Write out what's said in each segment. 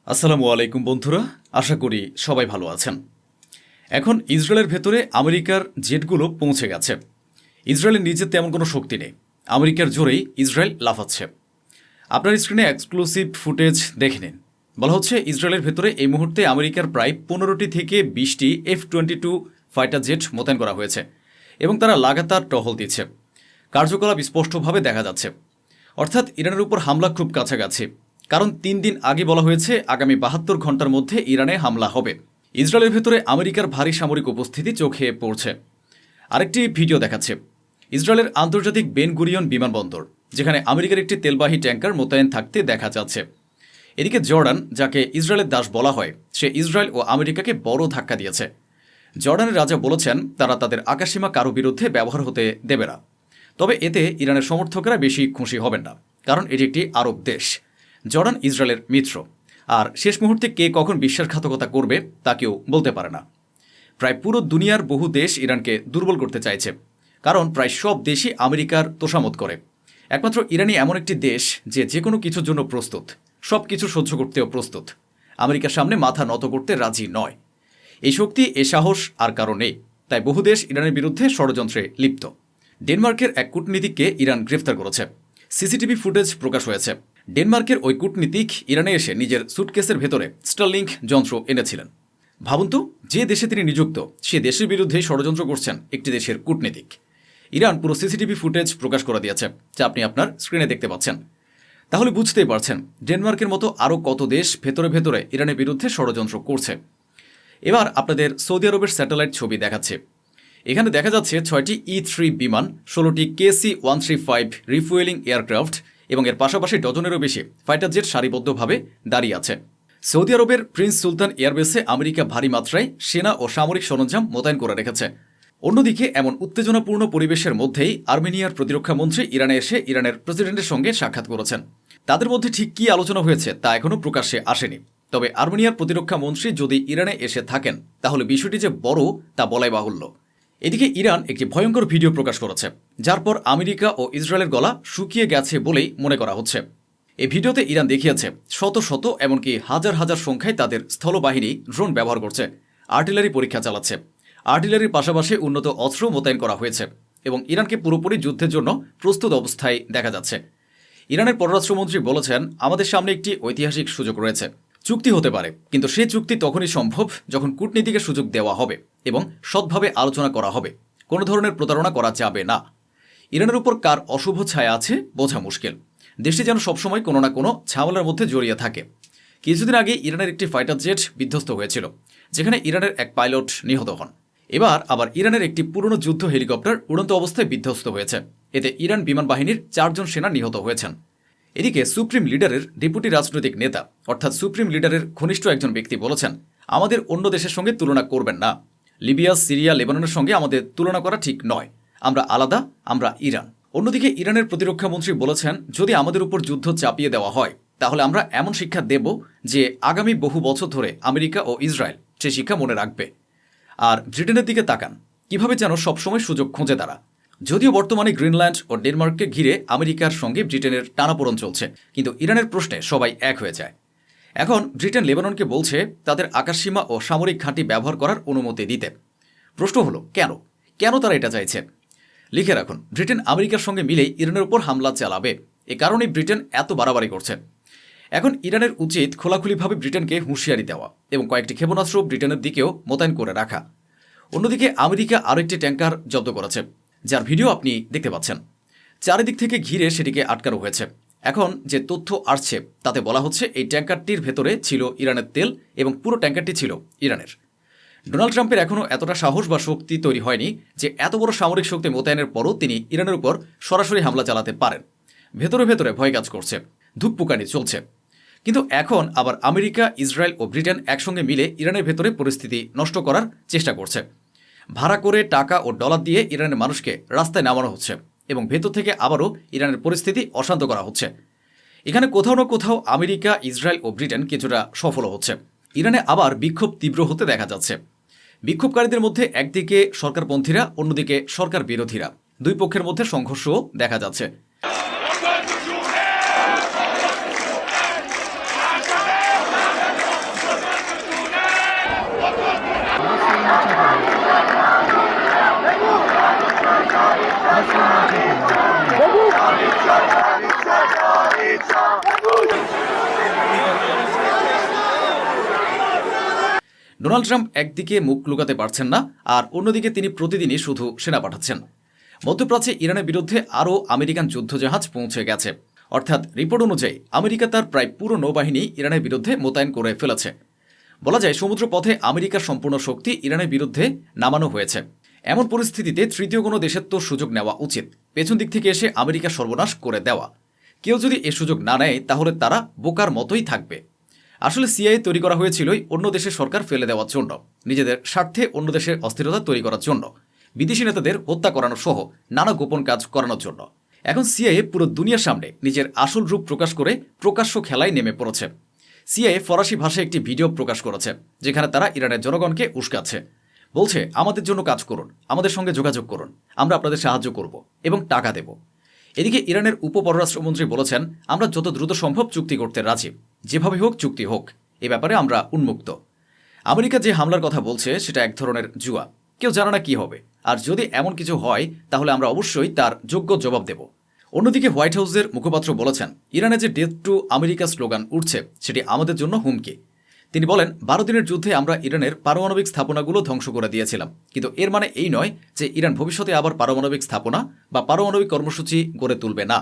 আসসালামু আলাইকুম বন্ধুরা, আশা করি সবাই ভালো আছেন। এখন ইসরায়েলের ভেতরে আমেরিকার জেটগুলো পৌঁছে গেছে। ইসরায়েলের নিজের তেমন কোনো শক্তি নেই, আমেরিকার জোরেই ইসরায়েল লাফাচ্ছে। আপনার স্ক্রিনে এক্সক্লুসিভ ফুটেজ দেখে নিন। বলা হচ্ছে ইসরায়েলের ভেতরে এই মুহূর্তে আমেরিকার প্রায় 15টি থেকে 20টি F-22 ফাইটার জেট মোতায়েন করা হয়েছে এবং তারা লাগাতার টহল দিচ্ছে। কার্যকলাপ স্পষ্টভাবে দেখা যাচ্ছে, অর্থাৎ ইরানের উপর হামলা খুব কাছাকাছি। কারণ 3 দিন আগে বলা হয়েছে আগামী 72 ঘন্টার মধ্যে ইরানে হামলা হবে। ইসরায়েলের ভেতরে আমেরিকার ভারী সামরিক উপস্থিতি চোখে পড়ছে। আরেকটি ভিডিও দেখাচ্ছে ইসরায়েলের আন্তর্জাতিক বেন গুরিয়ন বিমানবন্দর, যেখানে আমেরিকার একটি তেলবাহী ট্যাঙ্কার মোতায়েন থাকতে দেখা যাচ্ছে। এদিকে জর্ডান, যাকে ইসরায়েলের দাস বলা হয়, সে ইসরায়েল ও আমেরিকাকে বড় ধাক্কা দিয়েছে। জর্ডানের রাজা বলেছেন তারা তাদের আকাশসীমা কারো বিরুদ্ধে ব্যবহার হতে দেবে না। তবে এতে ইরানের সমর্থকেরা বেশি খুশি হবেন না, কারণ এটি একটি আরব দেশ। জর্ডান ইসরায়েলের মিত্র, আর শেষ মুহূর্তে কে কখন বিশ্বাসঘাতকতা করবে তা কেউ বলতে পারে না। প্রায় পুরো দুনিয়ার বহু দেশ ইরানকে দুর্বল করতে চাইছে, কারণ প্রায় সব দেশই আমেরিকার তোষামত করে। একমাত্র ইরানই এমন একটি দেশ যে কোনো কিছুর জন্য প্রস্তুত, সব কিছু সহ্য করতেও প্রস্তুত, আমেরিকার সামনে মাথা নত করতে রাজি নয়। এই শক্তি, এ সাহস আর কারো নেই। তাই বহু দেশ ইরানের বিরুদ্ধে ষড়যন্ত্রে লিপ্ত। ডেনমার্কের এক কূটনীতিককে ইরান গ্রেফতার করেছে। সিসিটিভি ফুটেজ প্রকাশ হয়েছে। ডেনমার্কের ওই কূটনীতিক ইরানে এসে নিজের সুটকেসের ভেতরে স্টারলিংক যন্ত্র এনেছিলেন। ভাবুন তো, যে দেশে তিনি নিযুক্ত সে দেশের বিরুদ্ধে ষড়যন্ত্র করছেন একটি দেশের কূটনীতিক। ইরান পুরো সিসিটিভি ফুটেজ প্রকাশ করে দিয়েছে, যা আপনি আপনার স্ক্রিনে দেখতে পাচ্ছেন। তাহলে বুঝতেই পারছেন ডেনমার্কের মতো আরও কত দেশ ভেতরে ভেতরে ইরানের বিরুদ্ধে ষড়যন্ত্র করছে। এবার আপনাদের সৌদি আরবের স্যাটেলাইট ছবি দেখাচ্ছে। এখানে দেখা যাচ্ছে 6টি E-3 বিমান, 16টি KC-135 রিফুয়েলিং এয়ারক্রাফট এবং এর পাশাপাশি ডজনেরও বেশি ফাইটার জেট সারিবদ্ধভাবে দাঁড়িয়ে আছে। সৌদি আরবের প্রিন্স সুলতান এয়ারবেসে আমেরিকা ভারী মাত্রায় সেনা ও সামরিক সরঞ্জাম মোতায়েন করে রেখেছে। অন্যদিকে এমন উত্তেজনাপূর্ণ পরিবেশের মধ্যেই আর্মেনিয়ার প্রতিরক্ষা মন্ত্রী ইরানে এসে ইরানের প্রেসিডেন্টের সঙ্গে সাক্ষাৎ করেছেন। তাদের মধ্যে ঠিক কী আলোচনা হয়েছে তা এখনও প্রকাশ্যে আসেনি। তবে আর্মেনিয়ার প্রতিরক্ষা মন্ত্রী যদি ইরানে এসে থাকেন তাহলে বিষয়টি যে বড় তা বলাই বাহুল্য। এদিকে ইরান একটি ভয়ঙ্কর ভিডিও প্রকাশ করেছে, যার পর আমেরিকা ও ইসরায়েলের গলা শুকিয়ে গেছে বলেই মনে করা হচ্ছে। এই ভিডিওতে ইরান দেখিয়েছে শত শত, এমনকি হাজার হাজার সংখ্যায় তাদের স্থলবাহিনী ড্রোন ব্যবহার করছে, আর্টিলারি পরীক্ষা চালাচ্ছে। আর্টিলারির পাশাপাশি উন্নত অস্ত্র মোতায়েন করা হয়েছে এবং ইরানকে পুরোপুরি যুদ্ধের জন্য প্রস্তুত অবস্থায় দেখা যাচ্ছে। ইরানের পররাষ্ট্রমন্ত্রী বলেছেন, আমাদের সামনে একটি ঐতিহাসিক সুযোগ রয়েছে। চুক্তি হতে পারে, কিন্তু সেই চুক্তি তখনই সম্ভব যখন কূটনীতিকে সুযোগ দেওয়া হবে এবং সৎভাবে আলোচনা করা হবে। কোনো ধরনের প্রতারণা করা যাবে না। ইরানের উপর কার অশুভ ছায়া আছে বোঝা মুশকিল। দেশটি যেন সবসময় কোনো না কোনো ঝামেলার মধ্যে জড়িয়ে থাকে। কিছুদিন আগে ইরানের একটি ফাইটার জেট বিধ্বস্ত হয়েছিল, যেখানে ইরানের এক পাইলট নিহত হন। এবার আবার ইরানের একটি পুরনো যুদ্ধ হেলিকপ্টার উড়ন্ত অবস্থায় বিধ্বস্ত হয়েছে। এতে ইরান বিমান বাহিনীর 4 জন সেনা নিহত হয়েছেন। এদিকে সুপ্রিম লিডারের ডেপুটি রাজনৈতিক নেতা, অর্থাৎ সুপ্রিম লিডারের ঘনিষ্ঠ একজন ব্যক্তি বলেছেন, আমাদের অন্য দেশের সঙ্গে তুলনা করবেন না। লিবিয়া, সিরিয়া, লেবাননের সঙ্গে আমাদের তুলনা করা ঠিক নয়। আমরা আলাদা, আমরা ইরান। অন্যদিকে ইরানের প্রতিরক্ষা মন্ত্রী বলেছেন, যদি আমাদের উপর যুদ্ধ চাপিয়ে দেওয়া হয় তাহলে আমরা এমন শিক্ষা দেব যে আগামী বহু বছর ধরে আমেরিকা ও ইসরায়েল সে শিক্ষা মনে রাখবে। আর ব্রিটেনের দিকে তাকান, কিভাবে যেন সবসময় সুযোগ খোঁজে তারা। যদিও বর্তমানে গ্রিনল্যান্ড ও ডেনমার্ককে ঘিরে আমেরিকার সঙ্গে ব্রিটেনের টানাপোড়েন চলছে, কিন্তু ইরানের প্রশ্নে সবাই এক হয়ে যায়। এখন ব্রিটেন লেবাননকে বলছে তাদের আকাশসীমা ও সামরিক ঘাঁটি ব্যবহার করার অনুমতি দিতে। প্রশ্ন হলো কেন তারা এটা চাইছে? লিখে রাখুন, ব্রিটেন আমেরিকার সঙ্গে মিলেই ইরানের উপর হামলা চালাবে। এ কারণেই ব্রিটেন এত বাড়াবাড়ি করছে। এখন ইরানের উচিত খোলাখুলিভাবে ব্রিটেনকে হুঁশিয়ারি দেওয়া এবং কয়েকটি ক্ষেপণাস্ত্র ব্রিটেনের দিকেও মোতায়েন করে রাখা। অন্যদিকে আমেরিকা আরও একটি ট্যাঙ্কার জব্দ করেছে, যার ভিডিও আপনি দেখতে পাচ্ছেন। চারিদিক থেকে ঘিরে সেটিকে আটকানো হয়েছে। এখন যে তথ্য আসছে তাতে বলা হচ্ছে এই ট্যাঙ্কারটির ভেতরে ছিল ইরানের তেল এবং পুরো ট্যাঙ্কারটি ছিল ইরানের। ডোনাল্ড ট্রাম্পের এখনও এতটা সাহস বা শক্তি তৈরি হয়নি যে এত বড় সামরিক শক্তি মোতায়েনের পরও তিনি ইরানের উপর সরাসরি হামলা চালাতে পারেন। ভেতরে ভেতরে ভয় কাজ করছে, ধুকপুকানি চলছে। কিন্তু এখন আবার আমেরিকা, ইসরায়েল ও ব্রিটেন একসঙ্গে মিলে ইরানের ভেতরে পরিস্থিতি নষ্ট করার চেষ্টা করছে। ভাড়া করে টাকা ও ডলার দিয়ে ইরানের মানুষকে রাস্তায় নামানো হচ্ছে এবং ভেতর থেকে আবারও ইরানের পরিস্থিতি অশান্ত করা হচ্ছে। এখানে কোথাও না কোথাও আমেরিকা, ইসরায়েল ও ব্রিটেন কিছুটা সফল হচ্ছে। ইরানে আবার বিক্ষোভ তীব্র হতে দেখা যাচ্ছে। বিক্ষোভকারীদের মধ্যে একদিকে সরকারপন্থীরা, অন্যদিকে সরকার বিরোধীরা, দুই পক্ষের মধ্যে সংঘর্ষও দেখা যাচ্ছে। ডোনাল্ড ট্রাম্প একদিকে মুখ লুকাতে পারছেন না, আর অন্যদিকে তিনি প্রতিদিনই শুধু সেনা পাঠাচ্ছেন। মধ্যপ্রাচ্যে ইরানের বিরুদ্ধে আরও আমেরিকান যুদ্ধজাহাজ পৌঁছে গেছে। অর্থাৎ রিপোর্ট অনুযায়ী আমেরিকা তার প্রায় পুরো নৌবাহিনী ইরানের বিরুদ্ধে মোতায়েন করে ফেলেছে। বলা যায় সমুদ্রপথে আমেরিকার সম্পূর্ণ শক্তি ইরানের বিরুদ্ধে নামানো হয়েছে। এমন পরিস্থিতিতে তৃতীয় কোনো দেশের তো সুযোগ নেওয়া উচিত, পেছন দিক থেকে এসে আমেরিকা সর্বনাশ করে দেওয়া। কেউ যদি এ সুযোগ না নেয় তাহলে তারা বোকার মতোই থাকবে। আসলে সিআইএ তৈরি করা হয়েছিলই অন্য দেশের সরকার ফেলে দেওয়ার জন্য, নিজেদের স্বার্থে অন্য দেশের অস্থিরতা তৈরি করার জন্য, বিদেশি নেতাদের হত্যা করানো সহ নানা গোপন কাজ করানোর জন্য। এখন সিআইএ পুরো দুনিয়ার সামনে নিজের আসল রূপ প্রকাশ করে প্রকাশ্য খেলায় নেমে পড়েছে। সিআইএ ফরাসি ভাষায় একটি ভিডিও প্রকাশ করেছে, যেখানে তারা ইরানের জনগণকে উস্কাচ্ছে। বলছে, আমাদের জন্য কাজ করুন, আমাদের সঙ্গে যোগাযোগ করুন, আমরা আপনাদের সাহায্য করব এবং টাকা দেব। এদিকে ইরানের উপপররাষ্ট্রমন্ত্রী বলেছেন, আমরা যত দ্রুত সম্ভব চুক্তি করতে রাজি, যেভাবে হোক চুক্তি হোক, এ ব্যাপারে আমরা উন্মুক্ত। আমেরিকা যে হামলার কথা বলছে সেটা এক ধরনের জুয়া, কেউ জানে না কি হবে, আর যদি এমন কিছু হয় তাহলে আমরা অবশ্যই তার যোগ্য জবাব দেব। অন্যদিকে হোয়াইট হাউসের মুখপাত্র বলেছেন, ইরানে যে ডেথ টু আমেরিকা স্লোগান উঠছে সেটি আমাদের জন্য হুমকি। তিনি বলেন, 12 দিনের যুদ্ধে আমরা ইরানের পারমাণবিক স্থাপনাগুলো ধ্বংস করে দিয়েছিলাম, কিন্তু এর মানে এই নয় যে ইরান ভবিষ্যতে আবার পারমাণবিক স্থাপনা বা পারমাণবিক কর্মসূচি গড়ে তুলবে না।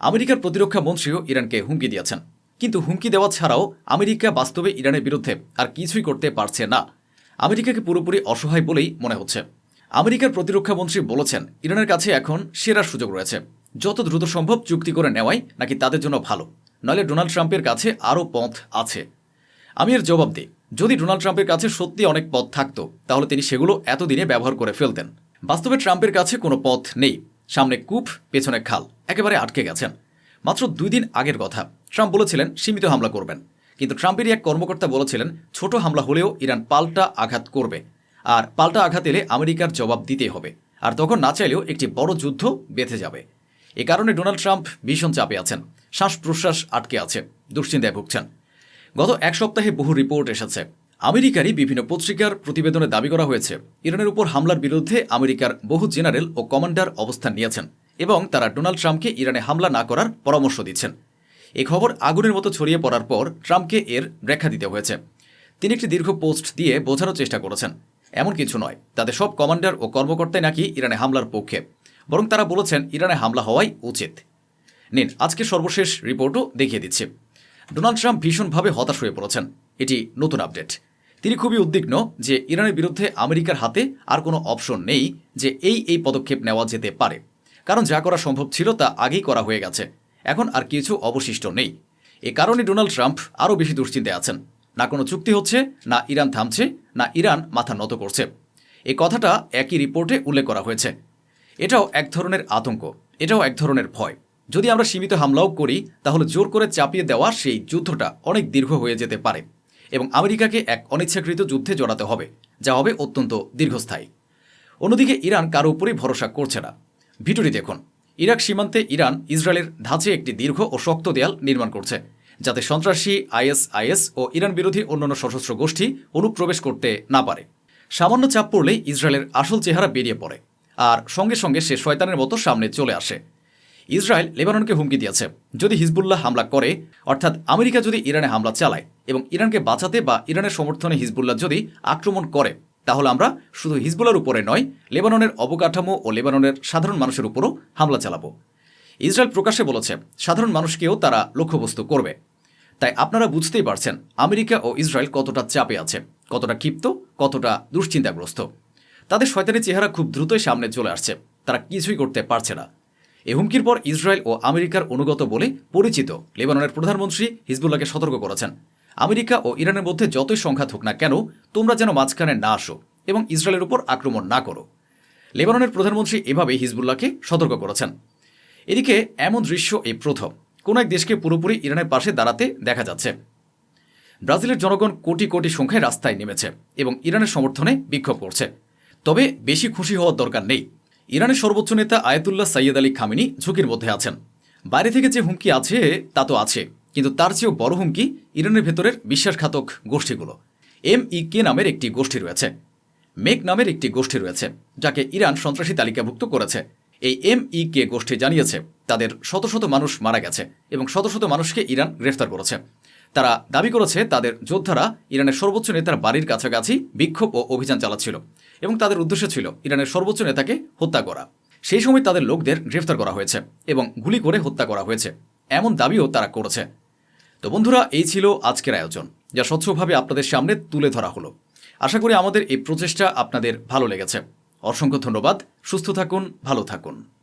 আমেরিকার প্রতিরক্ষা মন্ত্রীও ইরানকে হুমকি দিয়েছেন, কিন্তু হুমকি দেওয়া ছাড়াও আমেরিকা বাস্তবে ইরানের বিরুদ্ধে আর কিছুই করতে পারছে না। আমেরিকাকে পুরোপুরি অসহায় বলেই মনে হচ্ছে। আমেরিকার প্রতিরক্ষা মন্ত্রী বলেছেন, ইরানের কাছে এখন সেরা সুযোগ রয়েছে, যত দ্রুত সম্ভব চুক্তি করে নেওয়াই নাকি তাদের জন্য ভালো, নইলে ডোনাল্ড ট্রাম্পের কাছে আরও পথ আছে। আমি এর জবাব দিই, যদি ডোনাল্ড ট্রাম্পের কাছে সত্যি অনেক পথ থাকতো তাহলে তিনি সেগুলো এতদিনে ব্যবহার করে ফেলতেন। বাস্তবে ট্রাম্পের কাছে কোনো পথ নেই, সামনে কূপ, পেছনে খাল, একেবারে আটকে গেছেন। মাত্র 2 দিন আগের কথা, ট্রাম্প বলেছিলেন সীমিত হামলা করবেন, কিন্তু ট্রাম্পেরই এক কর্মকর্তা বলেছিলেন ছোট হামলা হলেও ইরান পাল্টা আঘাত করবে, আর পাল্টা আঘাত এলে আমেরিকার জবাব দিতেই হবে, আর তখন না চাইলেও একটি বড় যুদ্ধ বেঁধে যাবে। এ কারণে ডোনাল্ড ট্রাম্প ভীষণ চাপে আছেন, শ্বাস প্রশ্বাস আটকে আছে, দুশ্চিন্তায় ভুগছেন। গত এক সপ্তাহে বহু রিপোর্ট এসেছে। আমেরিকারই বিভিন্ন পত্রিকার প্রতিবেদনে দাবি করা হয়েছে, ইরানের উপর হামলার বিরুদ্ধে আমেরিকার বহু জেনারেল ও কমান্ডার অবস্থান নিয়েছেন এবং তারা ডোনাল্ড ট্রাম্পকে ইরানে হামলা না করার পরামর্শ দিচ্ছেন। এই খবর আগুনের মতো ছড়িয়ে পড়ার পর ট্রাম্পকে এর ব্যাখ্যা দিতে হয়েছে। তিনি একটি দীর্ঘ পোস্ট দিয়ে বোঝানোর চেষ্টা করেছেন, এমন কিছু নয়, তাদের সব কমান্ডার ও কর্মকর্তাই নাকি ইরানে হামলার পক্ষে, বরং তারা বলেছেন ইরানে হামলা হওয়াই উচিত। নিন আজকে সর্বশেষ রিপোর্টও দেখিয়ে দিচ্ছে। ডোনাল্ড ট্রাম্প ভীষণভাবে হতাশ হয়ে পড়েছেন, এটি নতুন আপডেট। তিনি খুবই উদ্বিগ্ন যে ইরানের বিরুদ্ধে আমেরিকার হাতে আর কোনো অপশন নেই যে এই পদক্ষেপ নেওয়া যেতে পারে, কারণ যা করা সম্ভব ছিল তা আগেই করা হয়ে গেছে, এখন আর কিছু অবশিষ্ট নেই। এ কারণে ডোনাল্ড ট্রাম্প আরও বেশি দুশ্চিন্তায় আছেন। না কোনো চুক্তি হচ্ছে, না ইরান থামছে, না ইরান মাথা নত করছে। এই কথাটা একই রিপোর্টে উল্লেখ করা হয়েছে। এটাও এক ধরনের আতঙ্ক, এটাও এক ধরনের ভয়। যদি আমরা সীমিত হামলাও করি তাহলে জোর করে চাপিয়ে দেওয়া সেই যুদ্ধটা অনেক দীর্ঘ হয়ে যেতে পারে এবং আমেরিকাকে এক অনিচ্ছাকৃত যুদ্ধে জড়াতে হবে, যা হবে অত্যন্ত দীর্ঘস্থায়ী। অন্যদিকে ইরান কারো উপরই ভরসা করছে না। ভিডিওটি দেখুন। ইরাক সীমান্তে ইরান ইসরায়েলের ধাঁচে একটি দীর্ঘ ও শক্ত দেয়াল নির্মাণ করছে, যাতে সন্ত্রাসী আইএস ও ইরান বিরোধী অন্যান্য সশস্ত্র গোষ্ঠী অনুপ্রবেশ করতে না পারে। সামান্য চাপ পড়লেই ইসরায়েলের আসল চেহারা বেরিয়ে পড়ে, আর সঙ্গে সঙ্গে সে শয়তানের মতো সামনে চলে আসে। ইসরায়েল লেবাননকে হুমকি দিয়েছে, যদি হিজবুল্লাহ হামলা করে, অর্থাৎ আমেরিকা যদি ইরানে হামলা চালায় এবং ইরানকে বাঁচাতে বা ইরানের সমর্থনে হিজবুল্লাহ যদি আক্রমণ করে, তাহলে আমরা শুধু হিজবুল্লাহর উপরে নয়, লেবাননের অবকাঠামো ও লেবাননের সাধারণ মানুষের উপরও হামলা চালাবো। ইসরায়েল প্রকাশ্যে বলেছে সাধারণ মানুষকেও তারা লক্ষ্যবস্তু করবে। তাই আপনারা বুঝতেই পারছেন আমেরিকা ও ইসরায়েল কতটা চাপে আছে, কতটা ক্ষিপ্ত, কতটা দুশ্চিন্তাগ্রস্ত। তাদের শয়তানি চেহারা খুব দ্রুতই সামনে চলে আসছে, তারা কিছুই করতে পারছে না। এই হুমকির পর ইসরায়েল ও আমেরিকার অনুগত বলে পরিচিত লেবাননের প্রধানমন্ত্রী হিজবুল্লাহকে সতর্ক করেছেন, আমেরিকা ও ইরানের মধ্যে যতই সংঘাত হোক না কেন, তোমরা যেন মাঝখানে না আসো এবং ইসরায়েলের উপর আক্রমণ না করো। লেবাননের প্রধানমন্ত্রী এভাবেই হিজবুল্লাহকে সতর্ক করেছেন। এদিকে এমন দৃশ্য এই প্রথম কোন এক দেশকে পুরোপুরি ইরানের পাশে দাঁড়াতে দেখা যাচ্ছে। ব্রাজিলের জনগণ কোটি কোটি সংখ্যায় রাস্তায় নেমেছে এবং ইরানের সমর্থনে বিক্ষোভ করছে। তবে বেশি খুশি হওয়ার দরকার নেই। ইরানের সর্বোচ্চ নেতা আয়াতুল্লাহ সাইয়েদ আলী খামেনি ঝুঁকির মধ্যে আছেন। বাইরে থেকে যে হুমকি আছে তা তো আছে, কিন্তু তার চেয়েও বড় হুমকি ইরানের ভেতরের বিশ্বাসঘাতক গোষ্ঠীগুলো। MEK নামের একটি গোষ্ঠী রয়েছে, মেক নামের একটি গোষ্ঠী রয়েছে, যাকে ইরান সন্ত্রাসী তালিকাভুক্ত করেছে। এই MEK গোষ্ঠী জানিয়েছে তাদের শত শত মানুষ মারা গেছে এবং শত শত মানুষকে ইরান গ্রেফতার করেছে। তারা দাবি করেছে তাদের যোদ্ধারা ইরানের সর্বোচ্চ নেতার বাড়ির কাছাকাছি বিক্ষোভ ও অভিযান চালাচ্ছিল এবং তাদের উদ্দেশ্য ছিল ইরানের সর্বোচ্চ নেতাকে হত্যা করা। সেই সময় তাদের লোকদের গ্রেফতার করা হয়েছে এবং গুলি করে হত্যা করা হয়েছে, এমন দাবিও তারা করেছে। তো বন্ধুরা, এই ছিল আজকের আয়োজন, যা স্বচ্ছভাবে আপনাদের সামনে তুলে ধরা হলো। আশা করি আমাদের এই প্রচেষ্টা আপনাদের ভালো লেগেছে। অসংখ্য ধন্যবাদ। সুস্থ থাকুন, ভালো থাকুন।